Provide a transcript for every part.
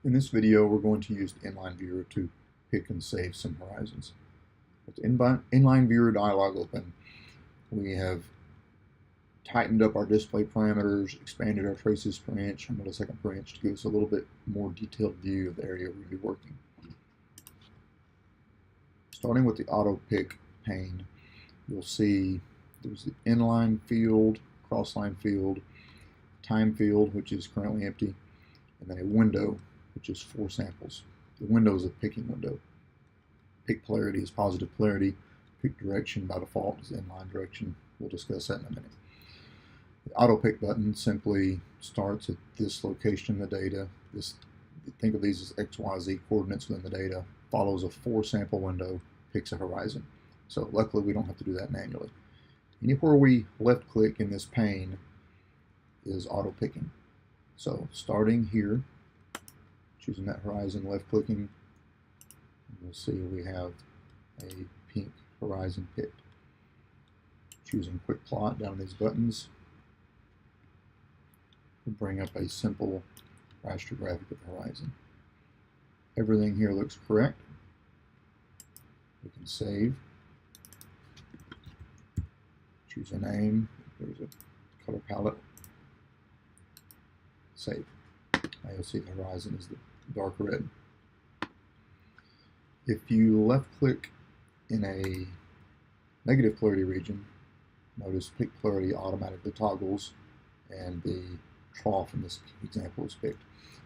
In this video, we're going to use the inline viewer to pick and save some horizons. With the inline viewer dialog open, we have tightened up our display parameters, expanded our traces per inch, or millisecond per inch to give us a little bit more detailed view of the area we'll be working. Starting with the auto pick pane, you'll see there's the inline field, crossline field, time field, which is currently empty, and then a window, which is 4 samples. The window is a picking window. Pick polarity is positive polarity. Pick direction by default is inline direction. We'll discuss that in a minute. The auto pick button simply starts at this location in the data. Think of these as XYZ coordinates within the data. Follows a 4 sample window, picks a horizon. So luckily we don't have to do that manually. Anywhere we left click in this pane is auto picking. So starting here, choosing that horizon, left clicking, we'll see we have a pink horizon picked. Choosing quick plot down these buttons will bring up a simple raster graphic of the horizon. Everything here looks correct. We can save. Choose a name. There's a color palette. Save. Now you'll see the horizon is the dark red. If you left click in a negative polarity region, notice pick polarity automatically toggles and the trough in this example is picked.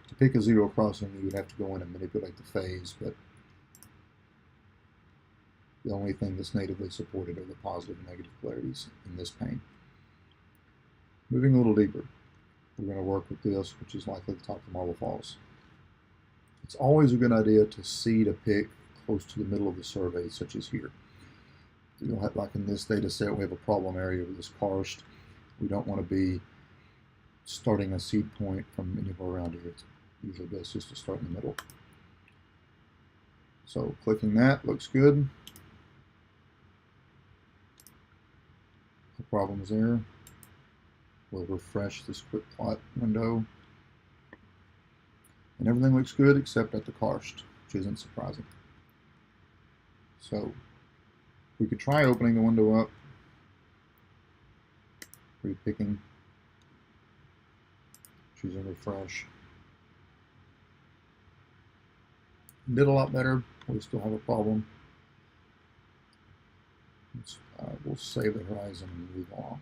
To pick a zero crossing, you would have to go in and manipulate the phase, but the only thing that's natively supported are the positive and negative polarities in this pane. Moving a little deeper, we're going to work with this, which is likely the top of Marble Falls. It's always a good idea to seed a pick close to the middle of the survey, such as here. You'll have, like in this data set, we have a problem area with this karst. We don't want to be starting a seed point from anywhere around here. It's usually best just to start in the middle. So clicking that looks good. No problems there. We'll refresh this quick plot window. And everything looks good except at the karst, which isn't surprising. So we could try opening the window up, repicking, choosing refresh. Did a lot better. We still have a problem. We'll save the horizon and move on.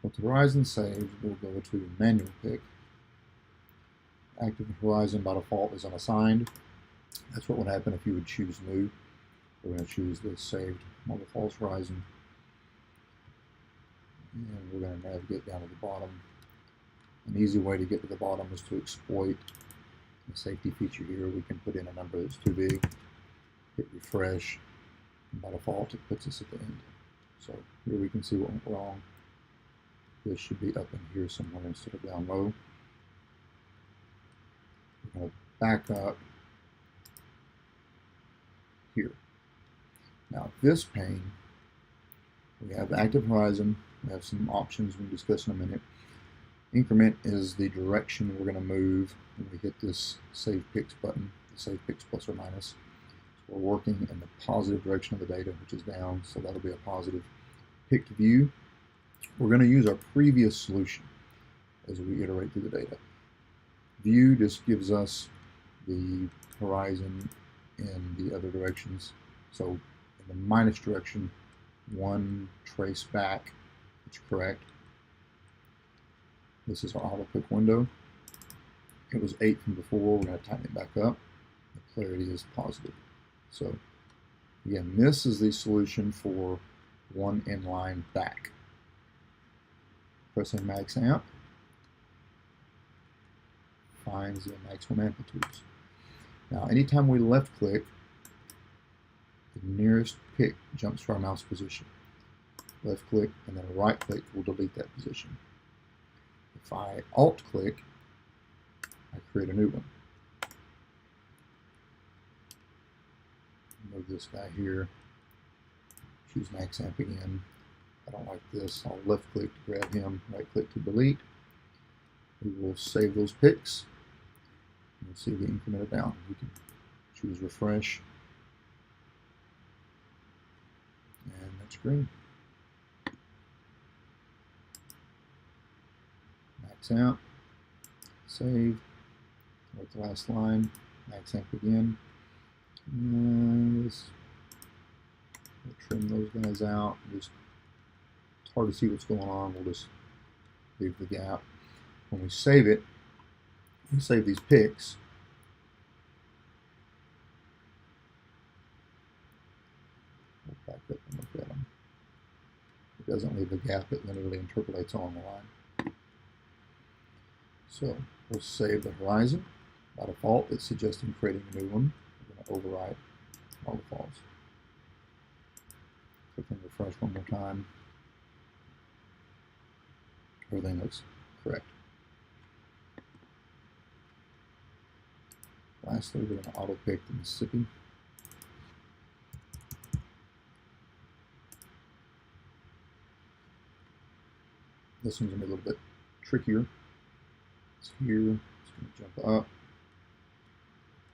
With the horizon saved, we'll go to manual pick. Active horizon by default is unassigned. That's what would happen if you would choose new. We're going to choose the saved Marble Falls horizon. And we're going to navigate down to the bottom. An easy way to get to the bottom is to exploit the safety feature here. We can put in a number that's too big, hit refresh, and by default it puts us at the end. So here we can see what went wrong. This should be up in here somewhere instead of down low. We're going to back up here. Now this pane, we have active horizon. We have some options we'll discuss in a minute. Increment is the direction we're going to move when we hit this Save Picks button, the Save Picks plus or minus. So we're working in the positive direction of the data, which is down, so that'll be a positive. Picked view, we're going to use our previous solution as we iterate through the data. View just gives us the horizon in the other directions. So in the minus direction, one trace back, which is correct. This is our auto pick window. It was 8 from before. We're going to tighten it back up. The clarity is positive. So again, this is the solution for one inline back. Pressing max amp finds the maximum amplitudes. Now, anytime we left click, the nearest pick jumps to our mouse position. Left click and then a right click will delete that position. If I alt click, I create a new one. Move this guy here, choose max amp again. I don't like this. I'll left click to grab him, right click to delete. We will save those picks. You'll see the incremented down. You can choose refresh, and that's green. Max out, save, with the last line, max amp again. And we'll trim those guys out. It's hard to see what's going on. We'll just leave the gap. When we save it, we save these picks. We'll back up and look at them. It doesn't leave a gap, it linearly interpolates on the line. So we'll save the horizon. By default, it's suggesting creating a new one. We're going to overwrite all the falls. Click and refresh one more time. Everything looks correct. Lastly, we're going to auto pick the Mississippi. This one's going to be a little bit trickier. It's here, it's going to jump up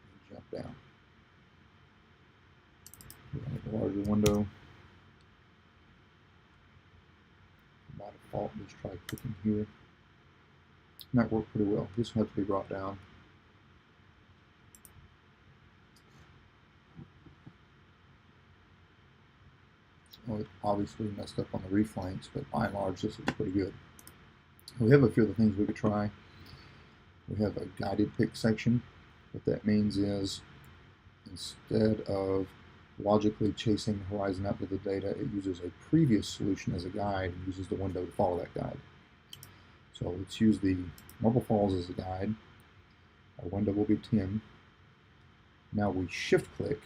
and jump down. We're going to make a larger window. By default, just try clicking here. And that worked pretty well. This will have to be brought down. So it obviously messed up on the reef flanks, but by and large, this looks pretty good. We have a few other things we could try. We have a guided pick section. What that means is, instead of logically chasing the horizon out to the data, it uses a previous solution as a guide and uses the window to follow that guide. So let's use the Marble Falls as a guide. Our window will be 10. Now we shift click,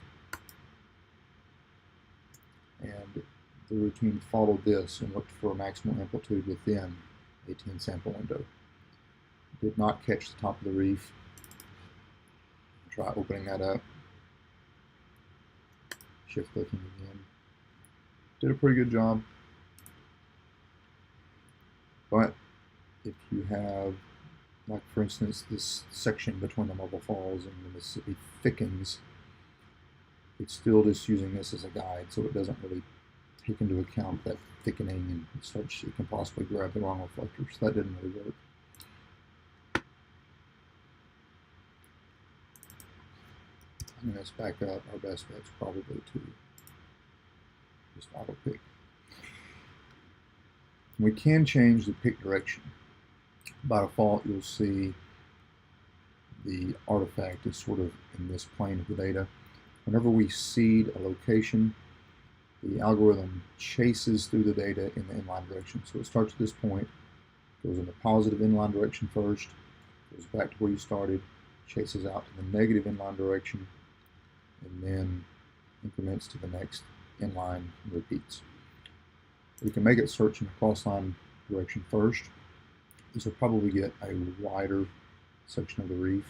and the routine followed this and looked for a maximum amplitude within a 10 sample window. Did not catch the top of the reef. Try opening that up. Shift clicking again. Did a pretty good job. But if you have, like for instance, this section between the Marble Falls and the Mississippi thickens, it's still just using this as a guide, so it doesn't really take into account that thickening, and such. It can possibly grab the wrong reflector, so that didn't really work. And let's back up. Our best bet's probably to just auto pick. We can change the pick direction. By default, you'll see the artifact is sort of in this plane of the data. Whenever we seed a location, the algorithm chases through the data in the inline direction. So it starts at this point, goes in the positive inline direction first, goes back to where you started, chases out to the negative inline direction, and then increments to the next inline and repeats. We can make it search in the cross-line direction first. This will probably get a wider section of the reef.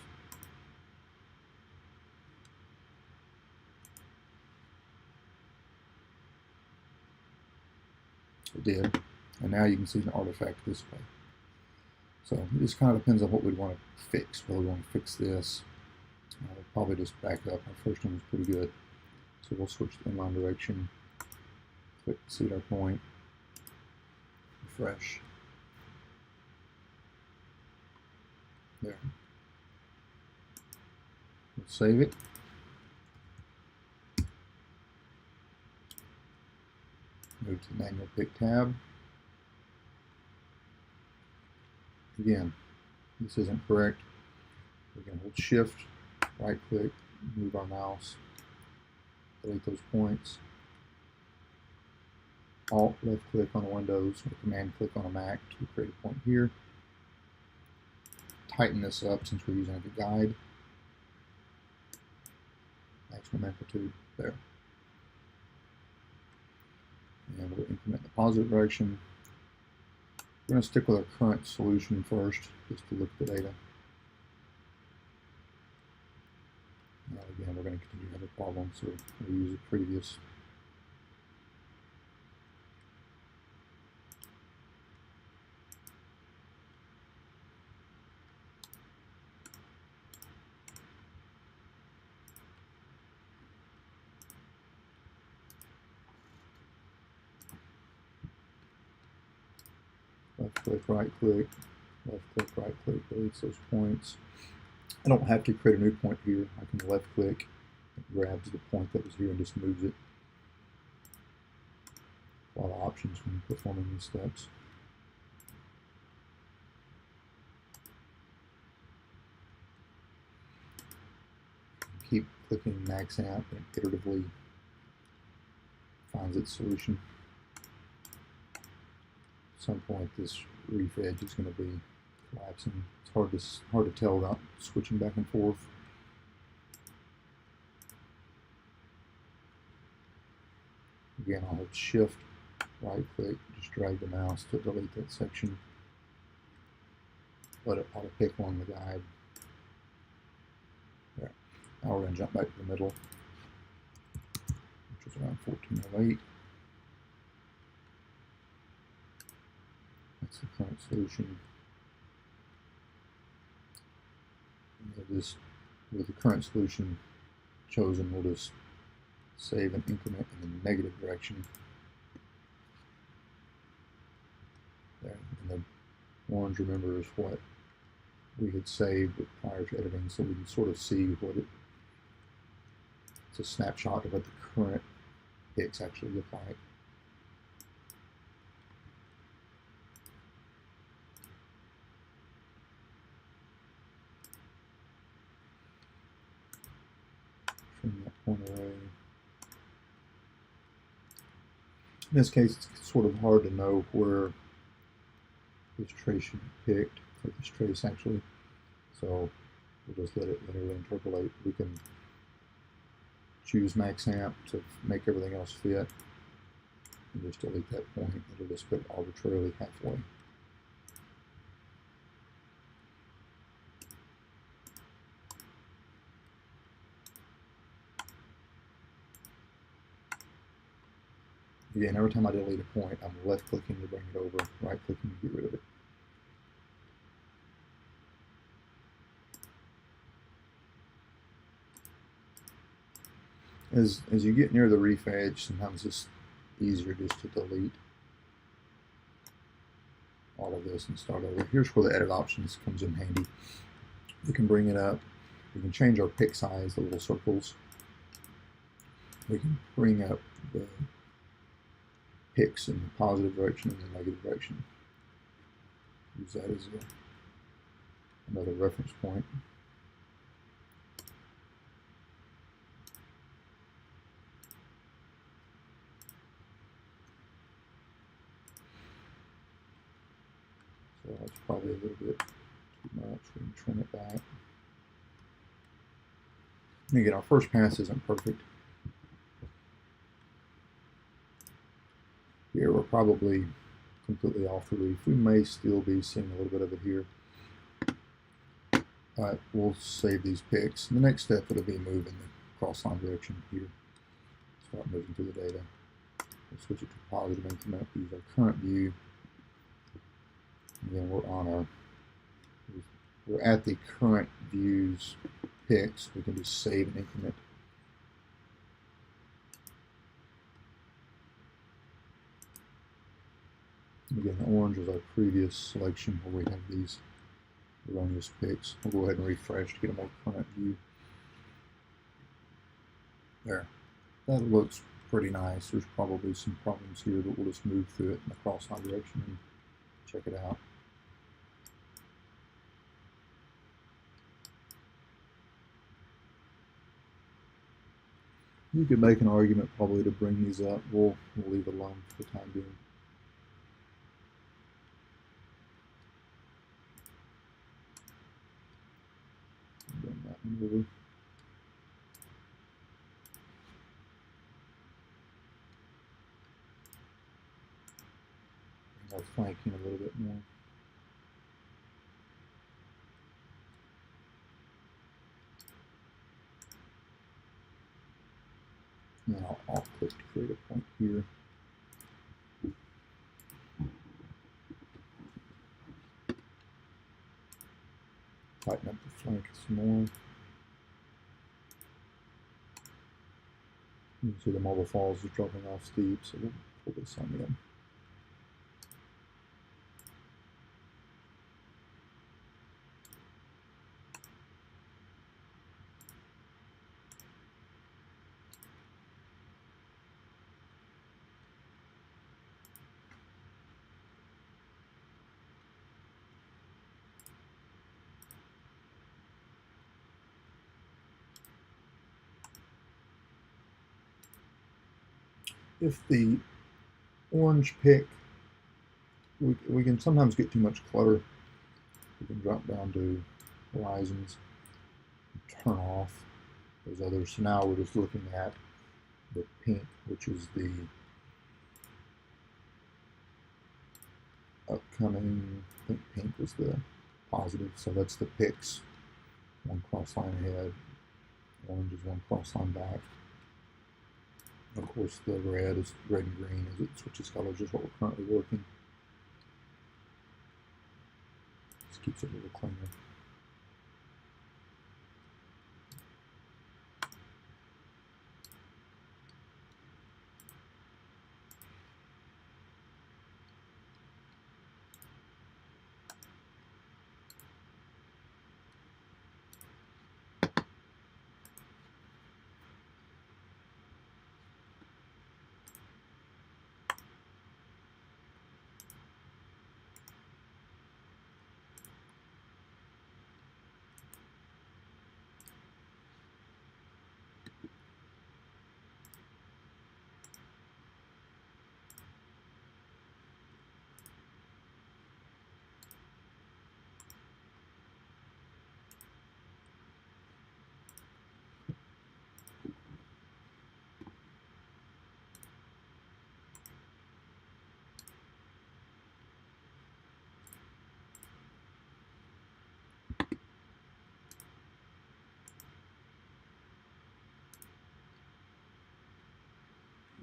It did, and now you can see an artifact this way. So it just kind of depends on what we want to fix. Whether we want to fix this, we'll probably just back up. Our first one was pretty good, so we'll switch to inline direction. Click seed our point, refresh. There. We'll save it. Move to the manual pick tab. Again, this isn't correct. We can hold shift, right click, move our mouse, delete those points. Alt left click on Windows or command click on a Mac to create a point here. Tighten this up since we're using a guide. Maximum amplitude there. And we'll increment the positive direction. We're going to stick with our current solution first, just to look at the data. Now again, we're going to continue to have a problem, so we'll use a previous. left click, right click, left click, right click, deletes those points. I don't have to create a new point here. I can left click, it grabs the point that was here and just moves it. A lot of options when performing these steps. Keep clicking max out and it iteratively finds its solution. At some point this reef edge is going to be collapsing. It's hard to tell without switching back and forth. Again, I'll hold shift, right click, just drag the mouse to delete that section. Let it auto pick along the guide. There. Now we're going to jump back to the middle, which is around 1408. That's the current solution. With the current solution chosen, we'll just save an increment in the negative direction. There. And the orange, remember, is what we had saved prior to editing, so we can sort of see what it's a snapshot of what the current pics actually look like. Trim that point away. In this case, it's sort of hard to know where this trace should be picked, or this trace actually. So we'll just let it linearly interpolate. We can choose max amp to make everything else fit, and just delete that point. It'll just put it arbitrarily halfway. Again, every time I delete a point, I'm left clicking to bring it over, right clicking to get rid of it. As you get near the reef edge, sometimes it's easier just to delete all of this and start over. Here's where the edit options comes in handy. We can bring it up. We can change our pick size, the little circles. We can bring up the picks in the positive direction and the negative direction. Use that as another reference point. So that's probably a little bit too much. We can trim it back. And again, our first pass isn't perfect. Here we're probably completely off the reef. We may still be seeing a little bit of it here. But we'll save these picks. And the next step it'll be moving the cross line direction here. Start moving through the data. We'll switch it to positive increment. Use our current view. Again, we're at the current view's picks. We can just save an increment. Again, the orange is our previous selection where we have these erroneous picks. We'll go ahead and refresh to get a more current view. There. That looks pretty nice. There's probably some problems here, but we'll just move through it in the cross line direction and check it out. You could make an argument probably to bring these up. We'll leave it alone for the time being. Bring that one over. Bring our flanking a little bit more. And then I'll alt-click to create a point here. Tighten up the flank some more. You can see the marble falls is dropping off steep, so we'll pull this on in. if the orange pick, we can sometimes get too much clutter. We can drop down to horizons, turn off those others. So now we're just looking at the pink, which is the upcoming. I think pink was the positive, so that's the picks. One cross line ahead, orange is one cross line back. Of course, the red and green as it switches colors is what we're currently working. Just keeps it a little cleaner.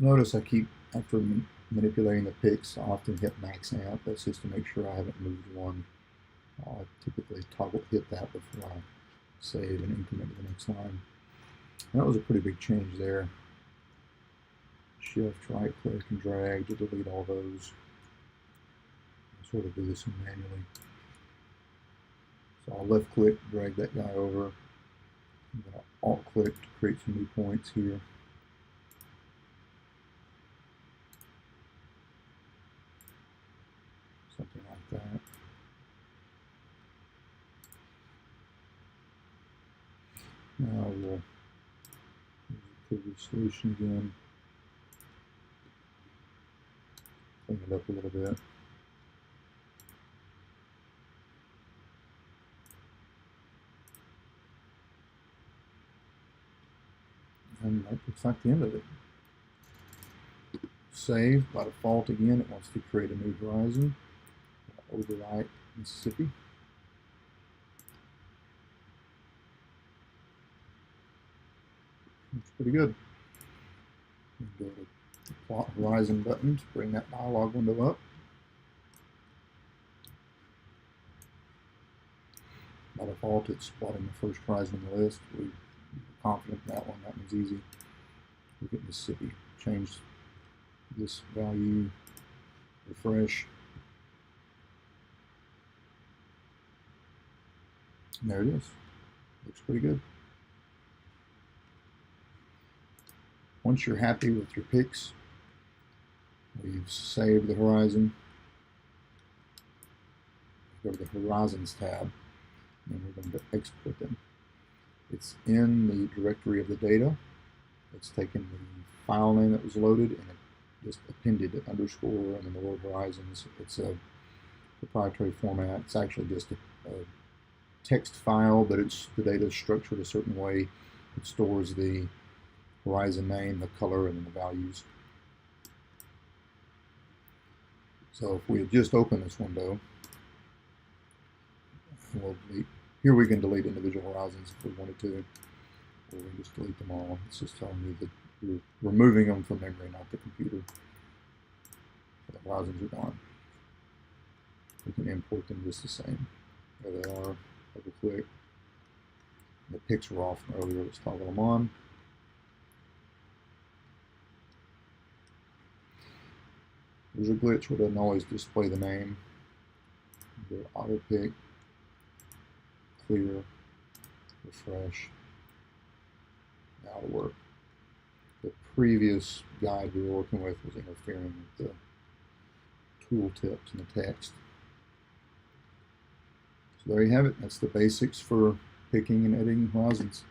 Notice I keep, after manipulating the picks, I often hit max amp. That's just to make sure I haven't moved one. I typically hit that before I save and increment to the next line. And that was a pretty big change there. Shift, right click, and drag to delete all those. I'll sort of do this manually. So I'll left click, drag that guy over. And then I'll alt click to create some new points here. Something like that. Now we'll use the previous solution again. Clean it up a little bit. And that looks like the end of it. Save by default again. It wants to create a new horizon. Overwrite Mississippi. Looks pretty good. Go to the plot horizon button to bring that dialog window up. By default, it's plotting the first horizon on the list. We're confident in that one. That one's easy. Look at Mississippi. Change this value. Refresh. And there it is. Looks pretty good. Once you're happy with your picks, we've saved the horizon. Go to the Horizons tab, and we're going to export them. It's in the directory of the data. It's taken the file name that was loaded and it just appended the underscore and then the word horizons. It's a proprietary format. It's actually just a text file, but the data is structured a certain way. It stores the horizon name, the color, and the values. So if we had just opened this window, we'll delete. Here we can delete individual horizons if we wanted to, or we can just delete them all. It's just telling you that you're removing them from memory, not the computer. So the horizons are gone. We can import them just the same. There they are. Double click. The picks were off from earlier. Let's toggle them on. There's a glitch where it doesn't always display the name. Go to auto pick, clear, refresh. Now it'll work. The previous guide we were working with was interfering with the tooltips and the text. So there you have it. That's the basics for picking and editing horizons.